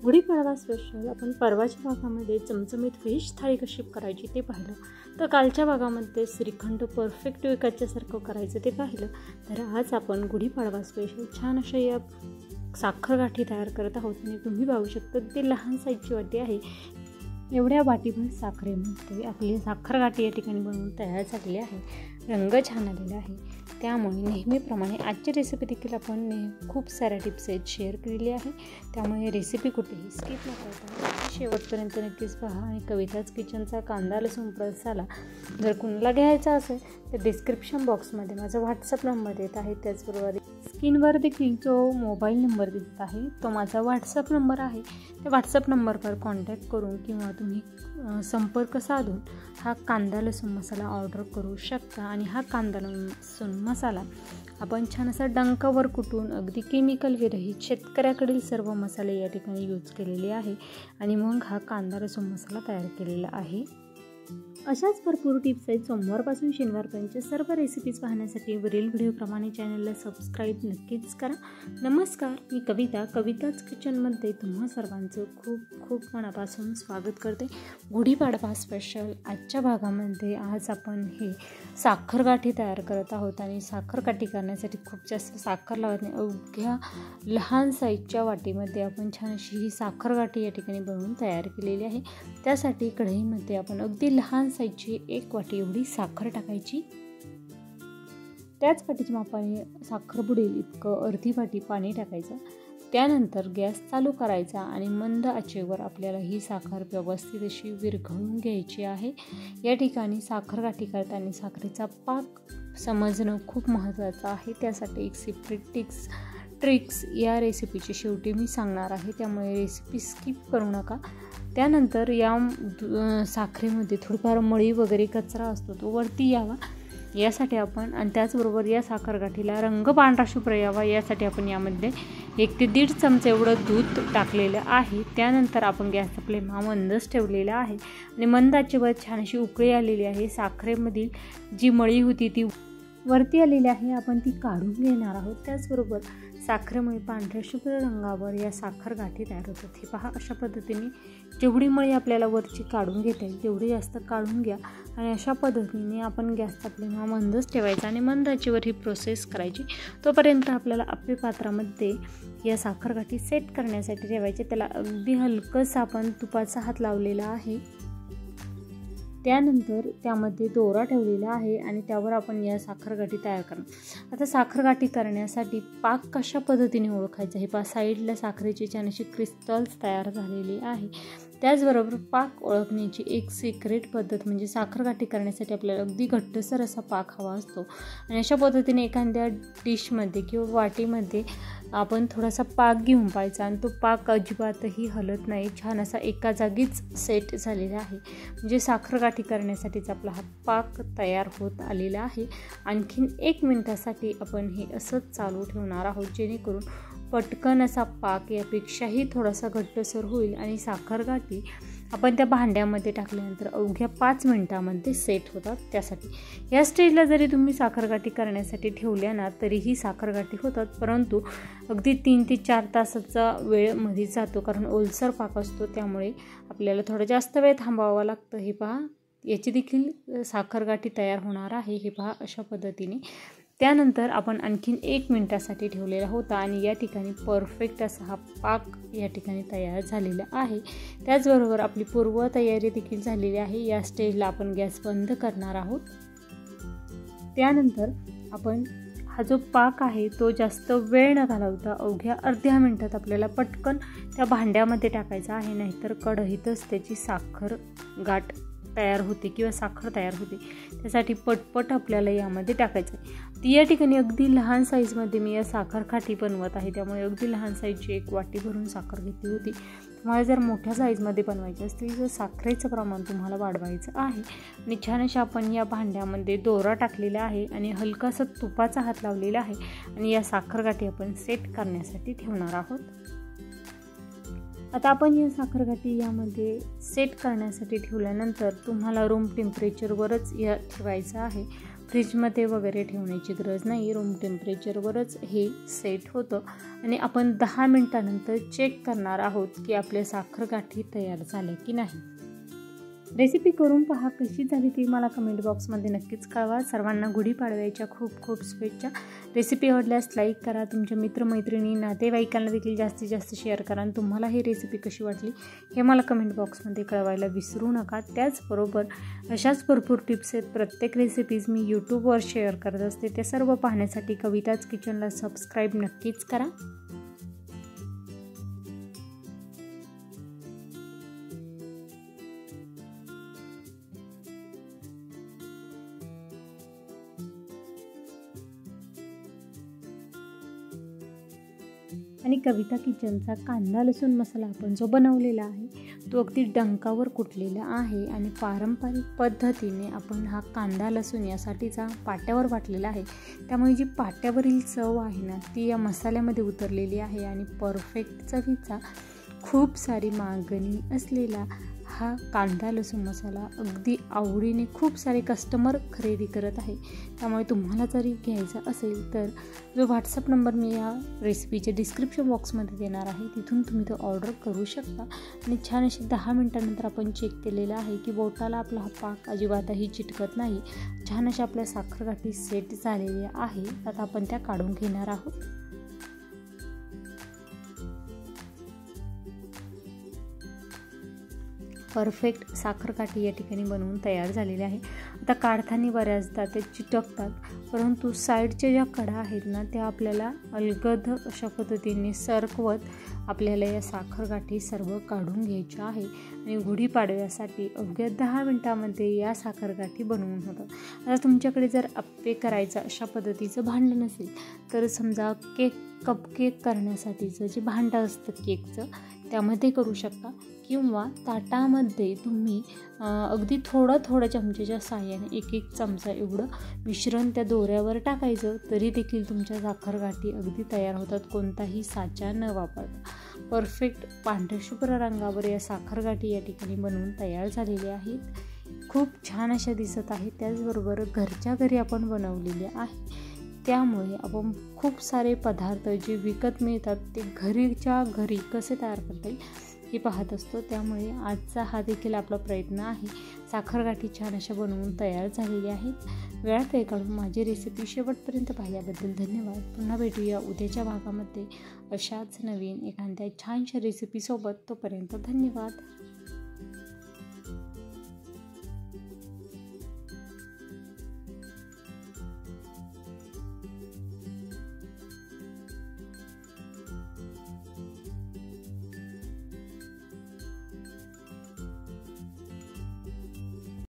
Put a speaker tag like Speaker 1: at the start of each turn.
Speaker 1: Gudi Padwa special आपण परवाच्या भागामध्ये चमचमीत व्हेज थाळी कशी करायची ते पाहिलं, तर कालच्या भागामध्ये श्रीखंड परफेक्ट विकायच्यासारखं करायचं ते पाहिलं. तर आज आपण गुढीपाडवा स्पेशल छान अशा या साखर गाठी तयार करत आहोत. आणि तुम्ही पाहू शकता ती लहान साईजची वाटी आहे. एवढ्या वाटीभर साखरेमध्ये आपली साखर गाठी या ठिकाणी बनवून तयार झालेली आहे. रंग छान आलेला आहे. त्यामुळे नेहमीप्रमाणे आजची रेसिपी देखील आपण खूप साऱ्या टिप्स आहेत शेअर केलेली आहे. त्यामुळे रेसिपी कुठेही स्किप न करता शेवटपर्यंत नक्कीच पहा. आणि कविताच किचनचा कांदा लसूण मसाला जर कुणाला घ्यायचा असेल तर डिस्क्रिप्शन बॉक्समध्ये माझा व्हॉट्सअप नंबर देत आहे. त्याचबरोबर स्क्रीनवर देखील जो मोबाईल नंबर दिसत आहे तो माझा व्हॉट्सअप नंबर आहे. त्या व्हॉट्सअप नंबरवर कॉन्टॅक्ट करून किंवा तुम्ही संपर्क साधून हा कांदा लसूण मसाला ऑर्डर करू शकता. आणि हा कांदा लसूण मसाला आपण छान असा डंकावर कुटून अगदी केमिकल विरहित शेतकऱ्याकडील सर्व मसाले या ठिकाणी यूज केलेले आहे आणि मग हा कांदा लसूण मसाला तयार केलेला आहे. अशाच भरपूर टिप्स आहेत. सोमवारपासून शनिवारपर्यंत सर्व रेसिपीज पाहण्यासाठी वरील व्हिडिओप्रमाणे चॅनलला सबस्क्राईब नक्कीच करा. नमस्कार, मी कविता. कविताच किचनमध्ये तुम्हा सर्वांचं खूप खूप मनापासून स्वागत करते. गुढीपाडवा स्पेशल आजच्या भागामध्ये आज आपण हे साखर गाठी तयार करत आहोत. आणि साखर गाठी करण्यासाठी खूप जास्त साखर लागत नाही. अवघ्या लहान साईजच्या वाटीमध्ये आपण छान अशी ही साखर गाठी या ठिकाणी बनवून तयार केलेली आहे. त्यासाठी कढईमध्ये आपण अगदी लहान साईजची 1 वाटी एवढी साखर टाकायची. त्याच वाटीच्या मापाने साखर बुडेल इतकं अर्धी वाटी पाणी टाकायचं. त्यानंतर गॅस चालू करायचा आणि मंद आचेवर आपल्याला ही साखर व्यवस्थित अशी विरघळून घ्यायची आहे. या ठिकाणी साखर गाठी करताना साखरेचा पाक समजणं खूप महत्त्वाचं आहे. त्यासाठी एक सेपरेट ट्रिक्स या रेसिपीची शेवटी मी सांगणार आहे. त्यामुळे रेसिपी स्किप करू नका. त्यानंतर या साखरेमध्ये थोडीफार मळी वगैरे कचरा असतो तो वरती यावा यासाठी आपण, आणि त्याचबरोबर या साखर गाठीला रंग पांढरा शुभ्र यावा यासाठी आपण यामध्ये 1 ते 1.5 चमचे एवढं दूध टाकलेलं आहे. त्यानंतर आपण गॅसचा फ्लेम हा मंदच ठेवलेला आहे आणि मंद आचेवर छान अशी उकळी आलेली आहे. साखरेमधील जी मळी होती ती वरती आलेली आहे. आपण ती काढून घेणार आहोत. त्याचबरोबर साखरेमुळे पांढऱ्या शुभ्र रंगावर या साखर गाठी तयार होतात. हे पहा, अशा पद्धतीने जेवढी मळी आपल्याला वरची काढून घेता येईल तेवढी जास्त काढून घ्या. आणि अशा पद्धतीने आपण गॅसचा फ्लेम हा मंदच ठेवायचा आणि मंद आचेवर ही प्रोसेस करायची. तोपर्यंत आपल्याला आप्पे पात्रामध्ये या साखर गाठी सेट करण्यासाठी ठेवायचे. त्याला अगदी हलकंसं आपण तुपाचा हात लावलेला आहे. त्यानंतर त्यामध्ये दोरा ठेवलेला आहे आणि त्यावर आपण या साखर गाठी तयार करणार. आता साखर गाठी करण्यासाठी पाक कशा पद्धतीने ओळखायचा हे पहा, साईडला साखरेची छान अशी क्रिस्टल्स तयार झालेली आहे. त्याचबरोबर पाक ओळखण्याची एक सिक्रेट पद्धत म्हणजे साखर गाठी करण्यासाठी आपल्याला अगदी घट्टसर असा पाक हवा असतो. आणि अशा पद्धतीने एखाद्या डिशमध्ये किंवा वाटीमध्ये आपण थोडासा पाक घेऊन पाहायचा आणि तो पाक अजिबातही हलत नाही. छान असा एका जागीच सेट झालेला आहे. म्हणजे साखर गाठी करण्यासाठीच आपला हा पाक तयार होत आलेला आहे. आणखीन 1 मिनिटासाठी आपण हे असंच चालू ठेवणार आहोत, जेणेकरून पटकन असा पाक यापेक्षाही थोडासा घट्टसर होईल. आणि साखर गाठी आपण त्या भांड्यामध्ये टाकल्यानंतर अवघ्या 5 मिनिटांमध्ये सेट होतात. त्यासाठी या स्टेजला जरी तुम्ही साखर गाठी करण्यासाठी ठेवल्या ना तरीही साखर गाठी होतात, परंतु अगदी 3 ते 4 तासाचा वेळ मध्ये जातो. कारण ओलसर पाक असतो, त्यामुळे आपल्याला थोडं जास्त वेळ थांबावं लागतं. हे पहा, याची देखील साखर गाठी तयार होणार आहे. हे पहा, अशा पद्धतीने. त्यानंतर आपण आणखीन 1 मिनिटासाठी ठेवलेला होता आणि या ठिकाणी परफेक्ट असा हा पाक या ठिकाणी तयार झालेला आहे. त्याचबरोबर आपली पूर्व तयारी देखील झालेली आहे. या स्टेजला आपण गॅस बंद करणार आहोत. त्यानंतर आपण हा जो पाक आहे तो जास्त वेळ न घालवता अवघ्या अर्ध्या मिनिटात आपल्याला पटकन त्या भांड्यामध्ये टाकायचा आहे. नाहीतर कढईतच त्याची साखर गाठ तयार होते किंवा साखर तयार होते. त्यासाठी पटपट आपल्याला यामध्ये टाकायचं आहे. ती या ठिकाणी अगदी लहान साईजमध्ये मी या साखर गाठी बनवत आहे, त्यामुळे अगदी लहान साईजची 1 वाटी भरून साखर घेतली होती. तुम्हाला जर मोठ्या साईजमध्ये बनवायची असतील तर साखरेचं प्रमाण तुम्हाला वाढवायचं आहे. आणि छान अशा आपण या भांड्यामध्ये दोरा टाकलेला आहे आणि हलकासा तुपाचा हात लावलेला आहे. आणि या साखर गाठी आपण सेट करण्यासाठी ठेवणार आहोत. आता आपण या साखर गाठी यामध्ये सेट करण्यासाठी ठेवल्यानंतर तुम्हाला रूम टेम्परेचरवरच या ठेवायचं आहे. फ्रीजमध्ये वगैरे ठेवण्याची गरज नाही, रूम टेम्परेचरवरच हे सेट होतं आणि आपण 10 मिनटानंतर चेक करणार आहोत की आपल्या साखरगाठी तयार झाल्या की नाही. रेसिपी करून पहा, कशी झाली ती मला कमेंट बॉक्समध्ये नक्कीच कळवा. सर्वांना गुढीपाडव्याच्या खूप खूप शुभेच्छा. रेसिपी आवडल्यास लाईक करा, तुमच्या मित्रमैत्रिणी नातेवाईकांना देखील जास्तीत जास्त शेअर करा आणि तुम्हाला ही रेसिपी कशी वाटली हे मला कमेंट बॉक्समध्ये कळवायला विसरू नका. त्याचबरोबर अशाच भरपूर टिप्स आहेत, प्रत्येक रेसिपीज मी यूट्यूबवर शेअर करत असते. ते सर्व पाहण्यासाठी कविताज किचनला सबस्क्राईब नक्कीच करा. आणि कविता किचनचा कांदा लसूण मसाला आपण जो बनवलेला आहे तो अगदी डंकावर कुटलेला आहे आणि पारंपरिक पद्धतीने आपण हा कांदा लसूण यासाठीचा पाट्यावर वाटलेला आहे. त्यामुळे जी पाट्यावरील चव आहे ना ती या मसाल्यामध्ये उतरलेली आहे आणि परफेक्ट चवीचा खूप सारी मागणी असलेला हा कांदा लसूण मसाला अगदी आवडीने खूप सारे कस्टमर खरेदी करत आहे. त्यामुळे तुम्हाला जरी घ्यायचा असेल तर जो व्हॉट्सअप नंबर मी या रेसिपीच्या डिस्क्रिप्शन बॉक्समध्ये देणार आहे तिथून तुम्ही तो ऑर्डर करू शकता. आणि छान अशी 10 मिनटानंतर आपण चेक केलेलं आहे की बोटाला आपला हा पाक अजिबातही चिटकत नाही. छान अशा आपल्या साखरगाठी सेट झालेल्या आहे. आता आपण त्या काढून घेणार आहोत. परफेक्ट साखरकाठी या ठिकाणी बनवून तयार झालेले आहे. आता काढताना बऱ्याचदा ते चिटकतात, परंतु साईडच्या ज्या कडा आहेत ना त्या आपल्याला अलगद अशा पद्धतीने सरकवत आपल्याला या साखरगाठी सर्व काढून घ्यायच्या आहे. आणि गुढीपाडव्यासाठी अवघ्या 10 मिनटामध्ये या साखरगाठी बनवून होतं. आता तुमच्याकडे जर अप्पे करायचं अशा पद्धतीचं भांडं नसेल तर समजा कपकेक करण्यासाठीचं जे भांडं असतं केकचं त्यामध्ये करू शकता, किंवा ताटामध्ये तुम्ही अगदी थोडं चमचेच्या साहाय्याने एक चमचा एवढं मिश्रण त्या दोऱ्यावर टाकायचं तरी देखील तुमच्या साखरगाठी अगदी तयार होतात, कोणताही साचा न वापरता. परफेक्ट पांढऱ्या शुभ्र रंगावर या साखरगाठी या ठिकाणी बनवून तयार झालेल्या आहेत. खूप छान अशा दिसत आहेत. त्याचबरोबर घरच्या घरी आपण बनवलेले आहे, त्यामुळे आपण खूप सारे पदार्थ जे विकत मिळतात ते घरीच्या घरी कसे तयार करता येईल हे पाहत असतो. त्यामुळे आजचा हा देखील आपला प्रयत्न आहे. साखरगाठी छान अशा बनवून तयार झालेल्या आहेत. वेळात वेळ काढून माझी रेसिपी शेवटपर्यंत पाहिल्याबद्दल धन्यवाद. पुन्हा भेटूया उद्याच्या भागामध्ये अशाच नवीन एखाद्या छानशा रेसिपीसोबत. तोपर्यंत धन्यवाद.